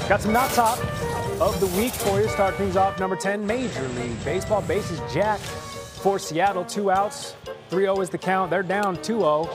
Got some not top of the week for you. Start things off. Number 10, Major League Baseball. Bases jacked for Seattle. 2 outs. 3-0 is the count. They're down 2-0.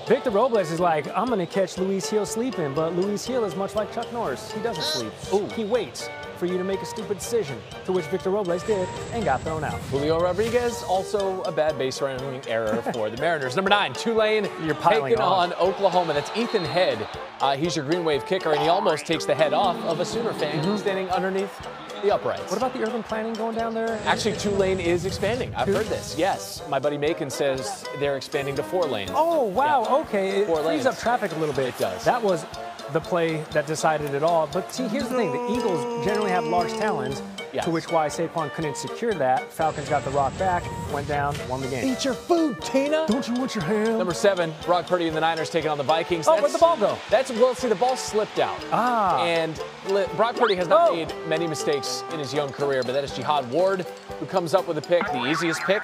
Victor Robles is like, I'm going to catch Luis Gil sleeping, but Luis Gil is much like Chuck Norris. He doesn't sleep. Ooh. He waits for you to make a stupid decision, to which Victor Robles did and got thrown out. Julio Rodriguez, also a bad base running error for the Mariners. Number 9, Tulane taking on Oklahoma. That's Ethan Head. He's your Green Wave kicker, and he almost takes the head off of a Sooner fan standing underneath the uprights. What about the urban planning going down there? Actually, Tulane is expanding. I've heard this. Yes. My buddy Macon says they're expanding to 4 lanes. Oh, wow. Yeah. Okay. It 4 lanes. frees up traffic a little bit. It does. That was the play that decided it all. But see, here's the thing. The Eagles generally have large talons, to which why Saquon couldn't secure that. Falcons got the rock back, went down, won the game. Eat your food, Tina. Don't you want your ham? Number 7, Brock Purdy and the Niners taking on the Vikings. Oh, where'd the ball go? Well, see, the ball slipped out. And Brock Purdy has not made many mistakes in his young career, but that is Jihad Ward who comes up with a pick, the easiest pick,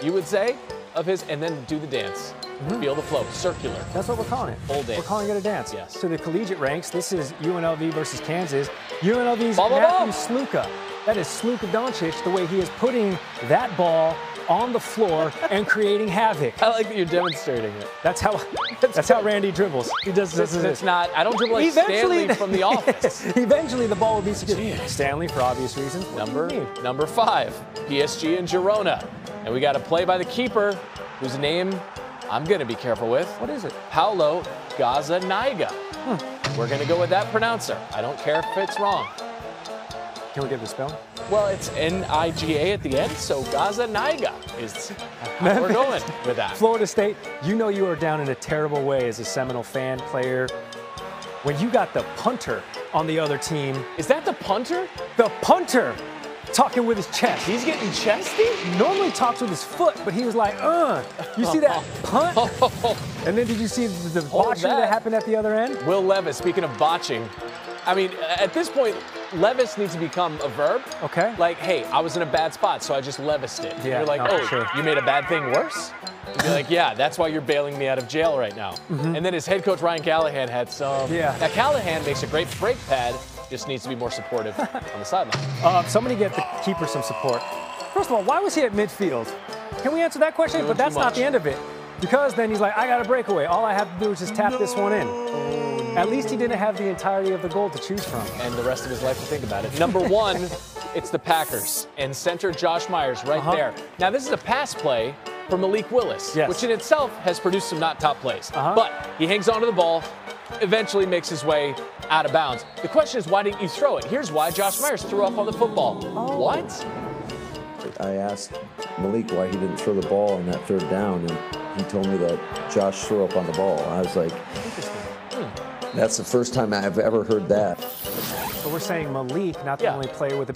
you would say, of his, and then do the dance. Feel the flow, circular. That's what we're calling it. Full dance. We're calling it a dance. Yes. To the collegiate ranks, this is UNLV versus Kansas. UNLV's Matthew Sluka. That is Sluka Doncic, the way he is putting that ball on the floor and creating havoc. I like that you're demonstrating it. That's how Randy dribbles. He does this. It's not. I don't dribble like Stanley from The Office. Eventually, the ball will be secured. Stanley, for obvious reasons. Number 5, PSG and Girona, and we got a play by the keeper, whose name I'm going to be careful with. What is it? Paulo Gazzaniga. We're going to go with that pronouncer. I don't care if it's wrong. Can we get the spelling? Well, it's N-I-G-A at the end, so Gazzaniga is how we're going with that. Florida State, you know you are down in a terrible way as a Seminole fan, player. When you got the punter on the other team. Is that the punter? The punter! Talking with his chest. He's getting chesty? Normally talks with his foot, but he was like, You see that punt? And then did you see the botching that happened at the other end? Will Levis, speaking of botching, I mean, at this point, Levis needs to become a verb. Okay. Like, hey, I was in a bad spot, so I just Levised it. Yeah, you're like, you made a bad thing worse? You'd be like, yeah, that's why you're bailing me out of jail right now. And then his head coach, Ryan Callahan, had some. Yeah. Now, Callahan makes a great brake pad, just needs to be more supportive on the sideline. Somebody get the keeper some support. First of all, why was he at midfield? Can we answer that question? But that's not the end of it. Because then he's like, I got a breakaway. All I have to do is just tap this one in. At least he didn't have the entirety of the goal to choose from. And the rest of his life to think about it. Number 1, it's the Packers. And center Josh Myers right there. Now, this is a pass play for Malik Willis, which in itself has produced some not top plays. But he hangs onto the ball, eventually makes his way out of bounds. The question is, why didn't you throw it? Here's why Josh Myers threw up on the football. What? I asked Malik why he didn't throw the ball on that 3rd down, and he told me that Josh threw up on the ball. I was like, that's the first time I've ever heard that. So we're saying Malik, not the only player with a